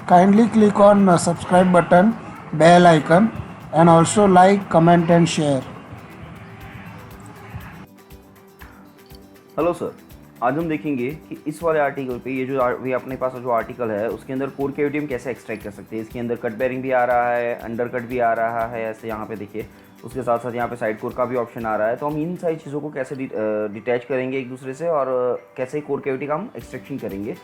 Kindly click on subscribe button, bell icon, and also like, comment and share. Hello sir, आज हम देखेंगे कि इस वाले आर्टिकल पे ये जो अभी अपने पास जो आर्टिकल है उसके अंदर कोर कैविटी हम कैसे एक्सट्रैक्ट कर सकते हैं। इसके अंदर कट बेरिंग भी आ रहा है, अंडर कट भी आ रहा है, ऐसे यहाँ पे देखिए। उसके साथ साथ यहाँ पे साइड कोर का भी ऑप्शन आ रहा है। तो हम इन सारी चीज़ों को कैसे डिटैच करेंगे एक दूसरे से और कैसे कोर कैविटी का हम एक्सट्रैक्शन करेंगे।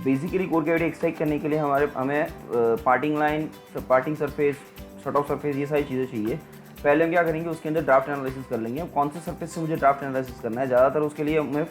बेसिकली कोर कैविटी एक्सट्रैक्ट करने के लिए हमें parting line, parting surface, shut off surface, ये सारी चीज़ें चाहिए। पहले हम क्या करेंगे, उसके अंदर ड्राफ्ट एनालिसिस कर लेंगे। कौन से सरफेस से मुझे ड्राफ्ट एनालिसिस करना है, ज़्यादातर उसके लिए हमें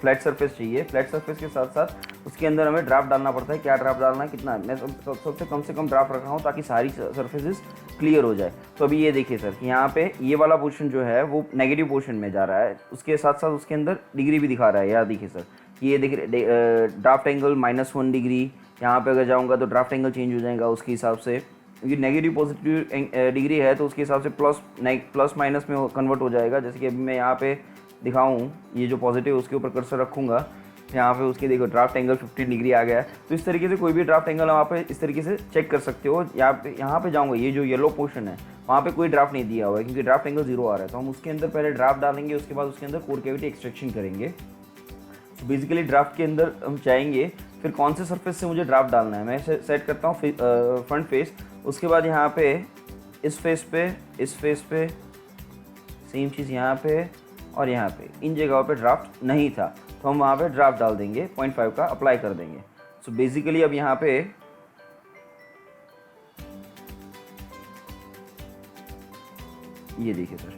फ्लैट सरफेस चाहिए। फ्लैट सरफेस के साथ साथ उसके अंदर हमें ड्राफ्ट डालना पड़ता है। क्या ड्राफ्ट डालना है, कितना है, मैं सबसे कम से कम ड्राफ्ट रखा हूँ ताकि सारी सरफेसेस क्लियर हो जाए। तो अभी ये देखिए सर कि यहाँ पे ये वाला पोर्शन जो है वो नेगेटिव पोर्शन में जा रहा है। उसके साथ साथ उसके अंदर डिग्री भी दिखा रहा है। यहाँ देखिए सर कि ये देखिए ड्राफ्ट एंगल -1 डिग्री। यहाँ पे अगर जाऊँगा तो ड्राफ्ट एंगल चेंज हो जाएगा उसके हिसाब से, क्योंकि नेगेटिव पॉजिटिव डिग्री है तो उसके हिसाब से प्लस माइनस में कन्वर्ट हो जाएगा। जैसे कि अभी मैं यहाँ पे दिखाऊँ, ये जो पॉजिटिव उसके ऊपर कर्सर रखूँगा, यहाँ पे उसके देखो ड्राफ्ट एंगल 15 डिग्री आ गया है। तो इस तरीके से कोई भी ड्राफ्ट एंगल आप इस तरीके से चेक कर सकते हो। यहाँ पे जाऊँगा, ये जो येलो पोर्शन है वहाँ पे कोई ड्राफ्ट नहीं दिया हुआ है क्योंकि ड्राफ्ट एंगल 0 आ रहा है। तो हम उसके अंदर पहले ड्राफ्ट डालेंगे, उसके बाद उसके अंदर कोर कैविटी एक्सट्रैक्शन करेंगे। तो बेसिकली ड्राफ्ट के अंदर हम चाहेंगे फिर कौन से सरफेस से मुझे ड्राफ्ट डालना है। मैं इसे सेट करता हूँ फ्रंट फेस। उसके बाद यहाँ पे इस फेस पे सेम चीज़ यहाँ पे और यहाँ पे इन जगहों पे ड्राफ्ट नहीं था तो हम वहाँ पे ड्राफ्ट डाल देंगे, 0.5 का अप्लाई कर देंगे। सो बेसिकली अब यहाँ पे ये देखिए सर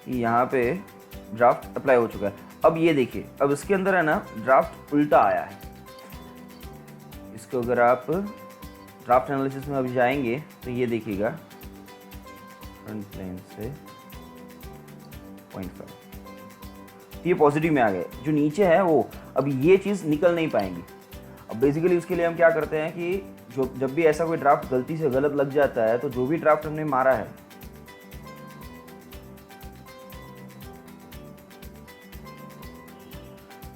कि यहाँ पे ड्राफ्ट अप्लाई हो चुका है। अब ये देखिए, अब इसके अंदर है ना ड्राफ्ट उल्टा आया है। इसको अगर आप ड्राफ्ट एनालिसिस में अभी जाएंगे तो ये देखिएगा फ्रंट प्लेन से 0.5, तो ये पॉजिटिव में आ गए। जो नीचे है वो अब ये चीज़ निकल नहीं पाएंगी। अब बेसिकली उसके लिए हम क्या करते हैं कि जब भी ऐसा कोई ड्राफ्ट गलती से गलत लग जाता है तो जो भी ड्राफ्ट हमने मारा है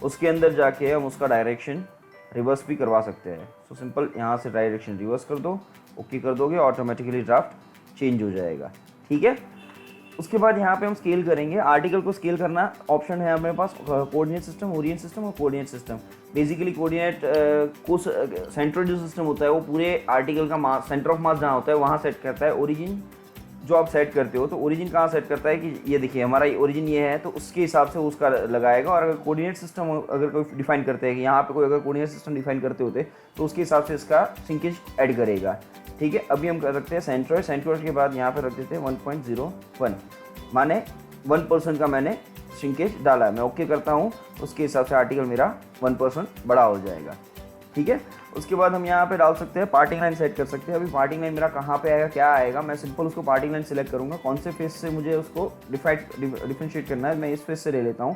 उसके अंदर जाके हम उसका डायरेक्शन रिवर्स भी करवा सकते हैं। सो सिंपल यहाँ से डायरेक्शन रिवर्स कर दो, ओके कर दोगे, ऑटोमेटिकली ड्राफ्ट चेंज हो जाएगा। ठीक है। उसके बाद यहाँ पे हम स्केल करेंगे। आर्टिकल को स्केल करना ऑप्शन है हमारे पास, कोऑर्डिनेट सिस्टम, ओरिएंट सिस्टम और कोऑर्डिनेट सिस्टम। बेसिकली कोऑर्डिनेट को सेंट्रल जो सिस्टम होता है वो पूरे आर्टिकल का मास, सेंटर ऑफ मास जहाँ होता है वहाँ सेट करता है। ओरिजिन जो आप सेट करते हो तो ओरिजिन कहाँ सेट करता है कि ये देखिए हमारा ओरिजिन ये है तो उसके हिसाब से उसका लगाएगा। और अगर कोऑर्डिनेट सिस्टम अगर कोई डिफाइन करते हैं कि यहाँ पे कोई अगर कोऑर्डिनेट सिस्टम डिफाइन करते होते तो उसके हिसाब से इसका सिंकेज ऐड करेगा। ठीक है। अभी हम कर रखते हैं सेंट्रोइड। सेंट्रोइड के बाद यहाँ पे रख देते हैं 1.01, माने 1% का मैंने श्रिंकेज डाला है। मैं ओके करता हूँ, उसके हिसाब से आर्टिकल मेरा 1% बड़ा हो जाएगा। ठीक है। उसके बाद हम यहाँ पे डाल सकते हैं, पार्टिंग लाइन सेट कर सकते हैं। अभी पार्टिंग लाइन मेरा कहाँ पे आएगा, क्या आएगा, मैं सिंपल उसको पार्टिंग लाइन सेलेक्ट करूँगा। कौन से फेस से मुझे उसको डिफरेंशिएट करना है, मैं इस फेस से ले लेता हूँ।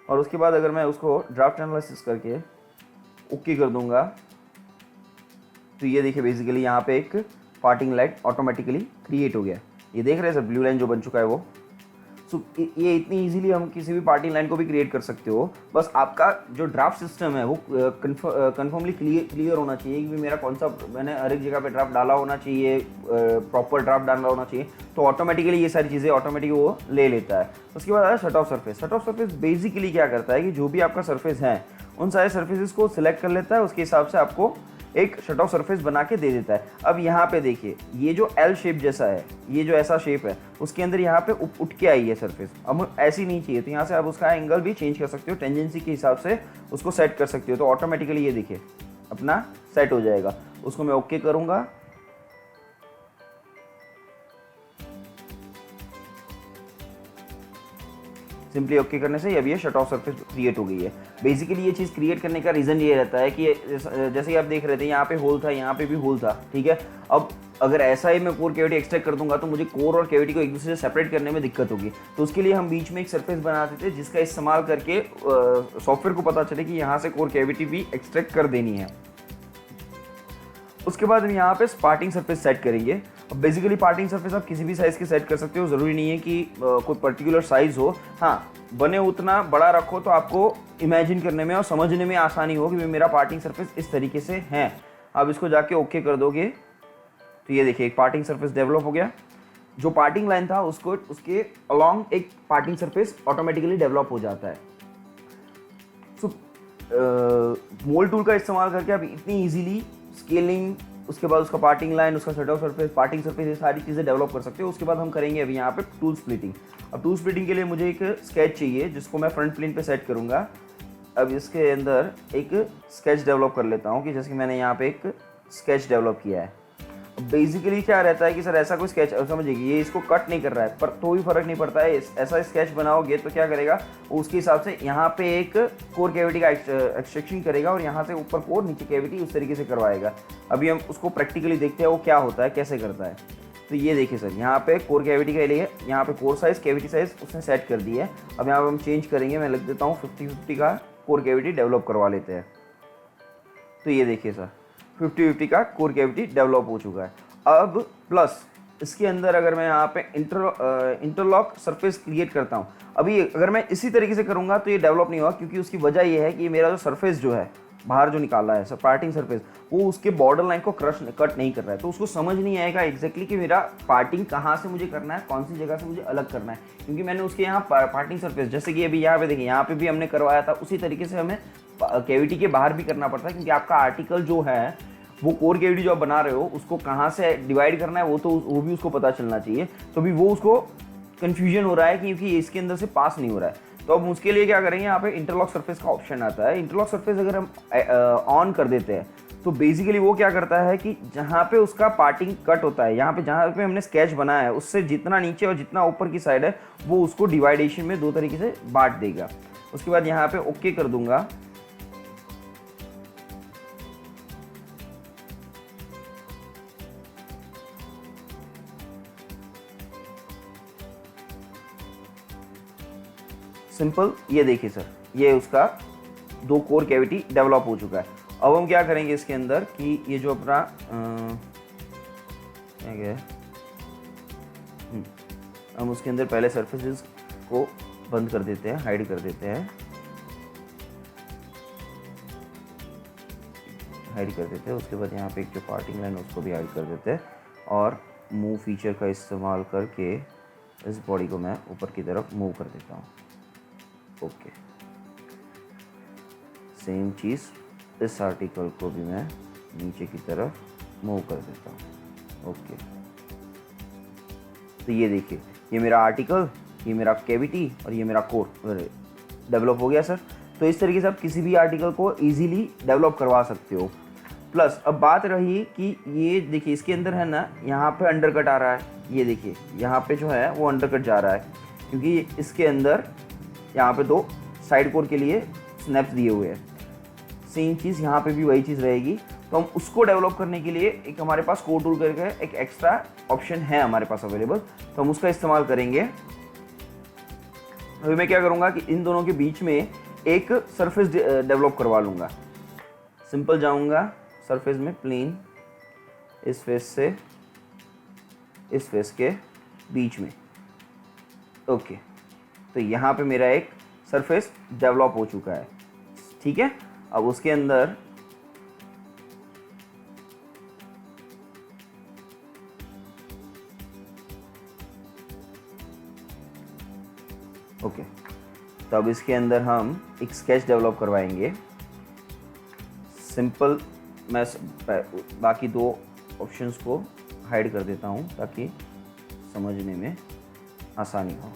और उसके बाद अगर मैं उसको ड्राफ्ट एनालिसिस करके ओके कर दूंगा तो ये देखिए बेसिकली यहाँ पे एक पार्टिंग लाइन ऑटोमेटिकली क्रिएट हो गया। ये देख रहे हैं सर, ब्लू लाइन जो बन चुका है वो। सो ये इतनी इजीली हम किसी भी पार्टिंग लाइन को भी क्रिएट कर सकते हो। बस आपका जो ड्राफ्ट सिस्टम है वो कन्फर्मली क्लियर होना चाहिए कि मेरा कौन सा, मैंने हर एक जगह पे ड्राफ्ट डाला होना चाहिए, प्रॉपर ड्राफ्ट डालना होना चाहिए। तो ऑटोमेटिकली ये सारी चीज़ें ऑटोमेटिकली वो ले लेता है। उसके बाद आया shut off surface. Shut off surface basically क्या करता है कि जो भी आपका सरफेस है उन सारे सरफेसेस को सिलेक्ट कर लेता है, उसके हिसाब से आपको एक शट ऑफ सरफेस बना के दे देता है। अब यहाँ पे देखिए ये जो एल शेप जैसा है, ये जो ऐसा शेप है उसके अंदर यहाँ पे उठ के आई है सरफेस। अब ऐसी नहीं चाहिए तो यहाँ से आप उसका एंगल भी चेंज कर सकते हो, टेंजेंसी के हिसाब से उसको सेट कर सकते हो। तो ऑटोमेटिकली ये देखिए अपना सेट हो जाएगा। उसको मैं ओके करूँगा। सिंपली ओके करने से अब ये शट ऑफ सरफेस क्रिएट हो गई है। बेसिकली ये चीज़ क्रिएट करने का रीज़न ये रहता है कि जैसे कि आप देख रहे थे यहाँ पे होल था, यहाँ पे भी होल था। ठीक है। अब अगर ऐसा ही मैं कोर कैविटी एक्सट्रैक्ट कर दूंगा तो मुझे कोर और कैविटी को एक दूसरे से सेपरेट करने में दिक्कत होगी। तो उसके लिए हम बीच में एक सरफेस बनाते थे जिसका इस्तेमाल करके सॉफ्टवेयर को पता चले कि यहाँ से कोर कैविटी भी एक्सट्रैक्ट कर देनी है। उसके बाद हम यहाँ पे पार्टिंग सरफेस सेट करेंगे। अब बेसिकली पार्टिंग सरफेस आप किसी भी साइज़ के सेट कर सकते हो, ज़रूरी नहीं है कि कोई पर्टिकुलर साइज़ हो। हाँ, बने उतना बड़ा रखो तो आपको इमेजिन करने में और समझने में आसानी हो कि मेरा पार्टिंग सरफेस इस तरीके से है। अब इसको जाके ओके कर दोगे तो ये देखिए एक पार्टिंग सरफेस डेवलप हो गया। जो पार्टिंग लाइन था उसको उसके अलॉन्ग एक पार्टिंग सरफेस ऑटोमेटिकली डेवलप हो जाता है। सो मोल्ड टूल का इस्तेमाल करके आप इतनी इजीली स्केलिंग, उसके बाद उसका पार्टिंग लाइन, उसका set of surface, parting surface, ये सारी चीज़ें डेवलप कर सकते हो। उसके बाद हम करेंगे अभी यहाँ पे टूल स्प्लिटिंग। अब टूल स्प्लिटिंग के लिए मुझे एक स्केच चाहिए जिसको मैं फ्रंट प्लेन पे सेट करूँगा। अब इसके अंदर एक स्केच डेवलप कर लेता हूँ कि जैसे कि मैंने यहाँ पे एक स्केच डेवलप किया है। बेसिकली क्या रहता है कि सर ऐसा कोई स्केच समझिए ये इसको कट नहीं कर रहा है, पर तो भी फर्क नहीं पड़ता है। ऐसा स्केच बनाओगे तो क्या करेगा उसके हिसाब से यहाँ पे एक कोर कैविटी का एक्सट्रैक्शन करेगा और यहाँ से ऊपर कोर नीचे कैविटी उस तरीके से करवाएगा। अभी हम उसको प्रैक्टिकली देखते हैं वो क्या होता है, कैसे करता है। तो ये देखिए सर, यहाँ पे कोर कैविटी के लिए यहाँ पे कोर साइज, कैविटी साइज उसने सेट कर दी है। अब यहाँ पे हम चेंज करेंगे, मैं लिख देता हूँ 50-50 का कोर कैविटी डेवलप करवा लेते हैं। तो ये देखिए सर 50-50 का कोर कैविटी डेवलप हो चुका है। अब प्लस इसके अंदर अगर मैं यहाँ पे इंटरलॉक सरफेस क्रिएट करता हूँ, अभी अगर मैं इसी तरीके से करूँगा तो ये डेवलप नहीं होगा, क्योंकि उसकी वजह ये है कि मेरा जो सरफेस जो है बाहर जो निकाला है सर पार्टिंग सरफेस, वो उसके बॉर्डर लाइन को कट नहीं कर रहा है। तो उसको समझ नहीं आएगा एग्जैक्टली कि मेरा पार्टिंग कहाँ से मुझे करना है, कौन सी जगह से मुझे अलग करना है, क्योंकि मैंने उसके यहाँ पार्टिंग सरफेस जैसे कि अभी यहाँ पे देखिए, यहाँ पे भी हमने करवाया था, उसी तरीके से हमें कैविटी के बाहर भी करना पड़ता है, क्योंकि आपका आर्टिकल जो है वो कोर कैविटी जो आप बना रहे हो उसको कहाँ से डिवाइड करना है वो भी उसको पता चलना चाहिए। तो अभी वो उसको कन्फ्यूजन हो रहा है क्योंकि इसके अंदर से पास नहीं हो रहा है। तो अब उसके लिए क्या करेंगे, यहाँ पे इंटरलॉक सरफेस का ऑप्शन आता है। इंटरलॉक सरफेस अगर हम ऑन कर देते हैं तो बेसिकली वो क्या करता है कि जहाँ पे उसका पार्टिंग कट होता है, यहाँ पे जहाँ पे हमने स्केच बनाया है उससे जितना नीचे और जितना ऊपर की साइड है वो उसको डिवाइडेशन में दो तरीके से बांट देगा। उसके बाद यहाँ पे ओके कर दूंगा। सिंपल, ये देखिए सर, ये उसका दो कोर कैविटी डेवलप हो चुका है। अब हम क्या करेंगे इसके अंदर कि ये जो अपना क्या है, हम उसके अंदर पहले सरफेसेस को बंद कर देते हैं, हाइड कर देते हैं, उसके बाद यहाँ पे एक जो पार्टिंग लाइन है उसको भी हाइड कर देते हैं और मूव फीचर का इस्तेमाल करके इस बॉडी को मैं ऊपर की तरफ मूव कर देता हूँ। ओके, सेम चीज़ इस आर्टिकल को भी मैं नीचे की तरफ मूव कर देता हूँ। ओके, तो ये देखिए, ये मेरा आर्टिकल, ये मेरा कैविटी और ये मेरा कोर डेवलप हो गया सर। तो इस तरीके से आप किसी भी आर्टिकल को इजीली डेवलप करवा सकते हो। प्लस अब बात रही कि ये देखिए इसके अंदर है ना, यहाँ पे अंडरकट आ रहा है, ये देखिए यहाँ पे जो है वो अंडरकट जा रहा है, क्योंकि इसके अंदर यहाँ पे दो साइड कोर के लिए स्नैप्स दिए हुए हैं। सेम चीज़ यहाँ पे भी वही चीज़ रहेगी। तो हम उसको डेवलप करने के लिए एक हमारे पास कोर टूल करके एक एक्स्ट्रा ऑप्शन है हमारे पास अवेलेबल, तो हम उसका इस्तेमाल करेंगे। अभी मैं क्या करूँगा कि इन दोनों के बीच में एक सरफेस डेवलप करवा लूँगा। सिंपल जाऊँगा सरफेस में, प्लेन, इस फेस से इस फेस के बीच में। ओके, तो यहाँ पे मेरा एक सरफेस डेवलप हो चुका है, ठीक है। अब उसके अंदर ओके, तो अब इसके अंदर हम एक स्केच डेवलप करवाएंगे। सिंपल, मैं बाकी दो ऑप्शंस को हाइड कर देता हूँ ताकि समझने में आसानी हो।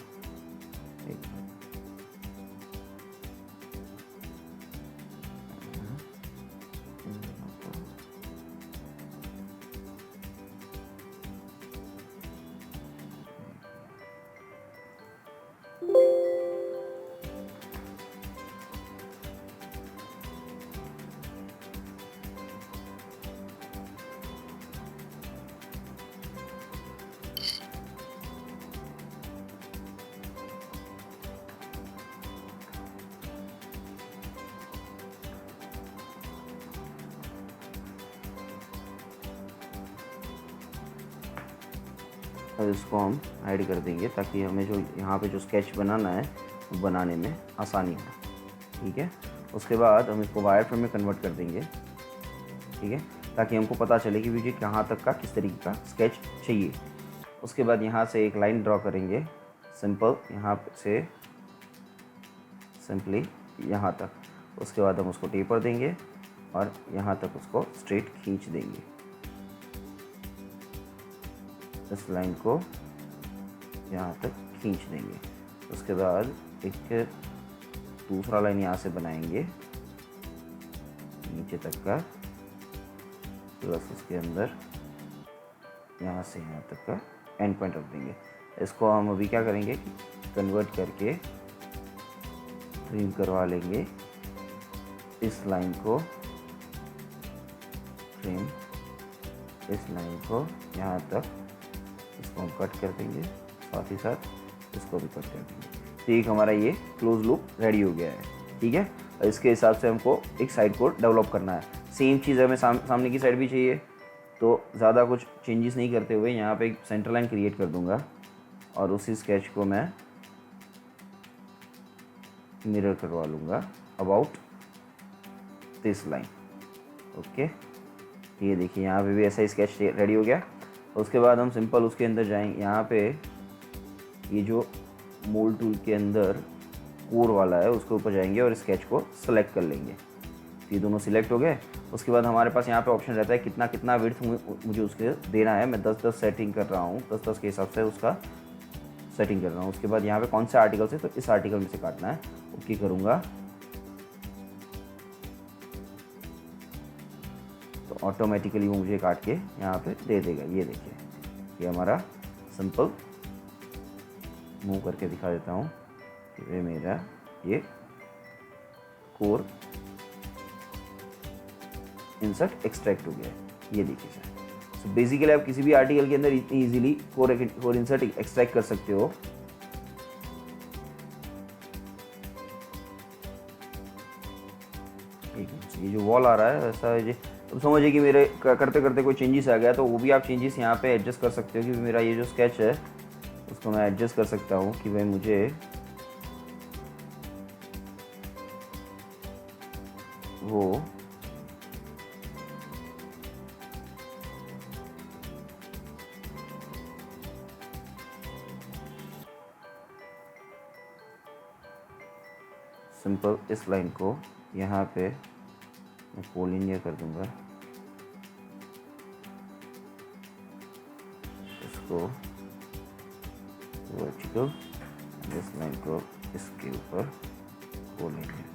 और इसको हम ऐड कर देंगे ताकि हमें जो यहाँ पे जो स्केच बनाना है वो बनाने में आसानी हो, ठीक है। उसके बाद हम इसको वायर फ्रेम में कन्वर्ट कर देंगे, ठीक है। ताकि हमको पता चले कि मुझे कहाँ तक का किस तरीके का स्केच चाहिए। उसके बाद यहाँ से एक लाइन ड्रॉ करेंगे सिंपल, यहाँ से सिंपली यहाँ तक। उसके बाद हम उसको टेपर देंगे और यहाँ तक उसको स्ट्रेट खींच देंगे। इस लाइन को यहाँ तक खींच देंगे। उसके बाद एक दूसरा लाइन यहाँ से बनाएंगे नीचे तक का, प्लस उसके अंदर यहाँ से यहाँ तक का एंड पॉइंट रख देंगे। इसको हम अभी क्या करेंगे, कन्वर्ट करके ट्रिम करवा लेंगे इस लाइन को, ट्रिम इस लाइन को यहाँ तक, इसको हम कट कर देंगे, साथ ही साथ इसको भी कट कर देंगे। तो एक हमारा ये क्लोज लूप रेडी हो गया है। ठीक है, इसके हिसाब से हमको एक साइड को डेवलप करना है। सेम चीज़ हमें सामने की साइड भी चाहिए, तो ज़्यादा कुछ चेंजेस नहीं करते हुए यहाँ पे एक सेंटर लाइन क्रिएट कर दूंगा और उसी स्केच को मैं मिरर करवा लूँगा अबाउट दिस लाइन। ओके, ये देखिए यहाँ पे भी ऐसा ही स्केच रेडी हो गया। उसके बाद हम सिंपल उसके अंदर जाएंगे, यहाँ पे ये जो मोल्ड टूल के अंदर कोर वाला है उसके ऊपर जाएंगे और स्केच को सेलेक्ट कर लेंगे। ये दोनों सिलेक्ट हो गए। उसके बाद हमारे पास यहाँ पे ऑप्शन रहता है कितना कितना विड्थ मुझे उसके देना है। मैं 10-10 सेटिंग कर रहा हूँ, 10-10 के हिसाब से उसका सेटिंग कर रहा हूँ। उसके बाद यहाँ पे कौन से आर्टिकल से, तो इस आर्टिकल में से काटना है। ओके करूँगा तो ऑटोमेटिकली वो मुझे काट के यहाँ पे दे देगा। ये देखिए, ये हमारा सिंपल मूव करके दिखा देता हूँ कि ये मेरा ये कोर इंसर्ट एक्सट्रैक्ट हो गया है। ये देखिए सर, सो बेसिकली आप किसी भी आर्टिकल के अंदर इतनी इजीली कोर इंसर्ट एक्सट्रैक्ट कर सकते हो। ये जो वॉल आ रहा है ऐसा है जी, तो समझिए कि मेरे करते करते कोई चेंजेस आ गया, तो वो भी आप चेंजेस यहाँ पे एडजस्ट कर सकते हो कि मेरा ये जो स्केच है उसको मैं एडजस्ट कर सकता हूँ कि भाई मुझे वो सिंपल इस लाइन को यहाँ पे मैं कोलिनियर कर दूंगा, इसको वर्टिकल, इस लाइन को इसके ऊपर कोलिनियर।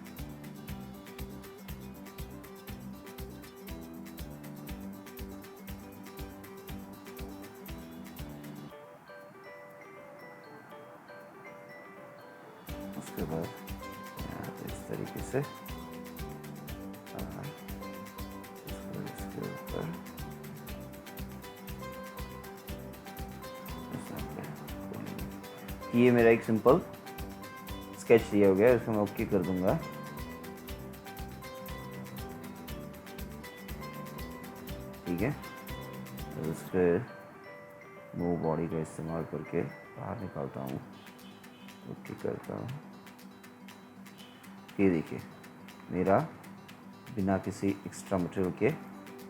उसके बाद इस तरीके से इसके ऊपर ये मेरा एक सिंपल स्केच दिया हो गया। इसको मैं ओके कर दूंगा। ठीक है, तो इसके मूव बॉडी का इस्तेमाल करके बाहर निकालता हूँ, ओके करता हूँ। ये देखिए मेरा बिना किसी एक्स्ट्रा मटेरियल के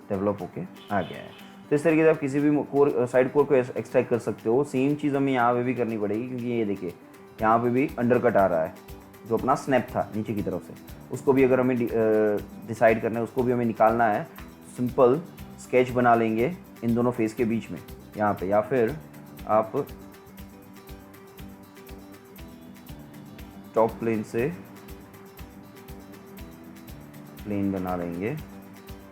डेवलप होके आ गया है। तो इस तरीके से आप किसी भी कोर साइड कोर को एक्सट्रैक्ट कर सकते हो। सेम चीज़ हमें यहाँ पे भी करनी पड़ेगी, क्योंकि ये देखिए यहाँ पे भी अंडरकट आ रहा है जो अपना स्नैप था नीचे की तरफ से, उसको भी अगर हमें डिसाइड करना है, उसको भी हमें निकालना है। सिंपल स्केच बना लेंगे इन दोनों फेस के बीच में यहाँ पे, या फिर आप टॉप प्लेन से प्लेन बना लेंगे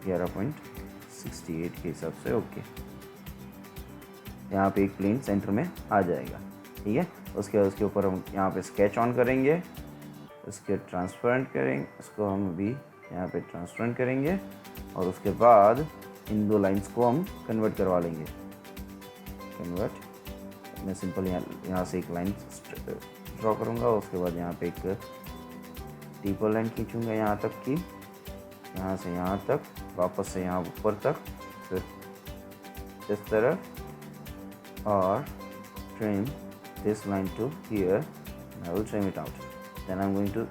11.68 के हिसाब से। ओके, यहाँ पे एक प्लेन सेंटर में आ जाएगा। ठीक है, उसके ऊपर हम यहाँ पे स्केच ऑन करेंगे, इसके ट्रांसपेरेंट करेंगे, इसको हम अभी यहाँ पे ट्रांसपेरेंट करेंगे और उसके बाद इन दो लाइंस को हम कन्वर्ट करवा लेंगे। कन्वर्ट, मैं सिंपल यहाँ से एक लाइन ड्रॉ करूँगा, उसके बाद यहाँ पे एक डीपर लाइन खींचूँगा यहाँ तक की, यहाँ से यहाँ तक, वापस से यहाँ ऊपर तक, फिर इस तरह, और trim this line to here, I will trim it out, then I'm going to,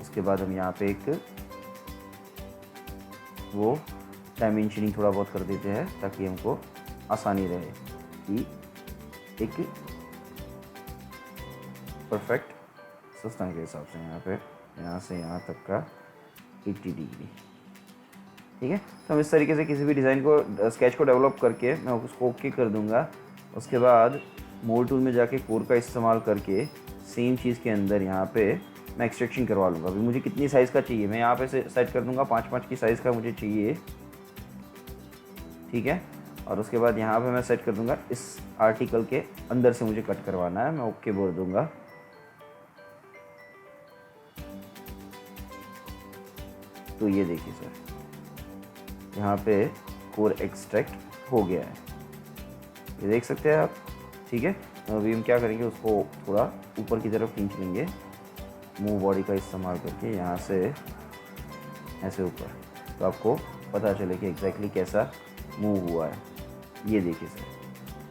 उसके बाद हम यहाँ पे एक वो डायमेंशनिंग थोड़ा बहुत कर देते हैं ताकि हमको आसानी रहे कि एक परफेक्ट सिस्टम के हिसाब से यहाँ पे यहाँ से यहाँ तक का 80 डिग्री। ठीक है, तो हम इस तरीके से किसी भी डिज़ाइन को स्केच को डेवलप करके मैं उसको ओके कर दूंगा। उसके बाद मोल्ड टूल में जाके कोर का इस्तेमाल करके सेम चीज़ के अंदर यहाँ पे मैं एक्सट्रैक्शन करवा लूँगा। अभी मुझे कितनी साइज़ का चाहिए मैं यहाँ पे से सेट कर दूँगा, 5-5 की साइज़ का मुझे चाहिए। ठीक है, और उसके बाद यहाँ पे मैं सेट कर दूँगा इस आर्टिकल के अंदर से मुझे कट करवाना है, मैं ओके बोल दूँगा। तो ये देखिए सर, यहाँ पे कोर एक्सट्रैक्ट हो गया है, ये देख सकते हैं आप। ठीक है, तो अभी हम क्या करेंगे, उसको थोड़ा ऊपर की तरफ खींच लेंगे मूव बॉडी का इस्तेमाल करके यहाँ से ऐसे ऊपर, तो आपको पता चले कि एग्जैक्टली कैसा मूव हुआ है। ये देखिए सर,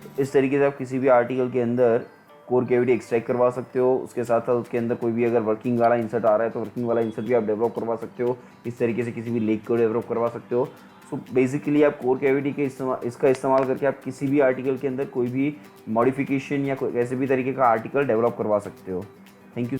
तो इस तरीके से आप किसी भी आर्टिकल के अंदर कोर कैविटी एक्सट्रैक्ट करवा सकते हो। उसके साथ साथ उसके अंदर कोई भी अगर वर्किंग वाला इंसर्ट आ रहा है तो वर्किंग वाला इंसर्ट भी आप डेवलप करवा सकते हो। इस तरीके से किसी भी लेग को डेवलप करवा सकते हो। सो बेसिकली आप कोर कैविटी के इसका इस्तेमाल करके आप किसी भी आर्टिकल के अंदर कोई भी मॉडिफिकेशन या कोई ऐसे भी तरीके का आर्टिकल डेवलप करवा सकते हो। Thank you.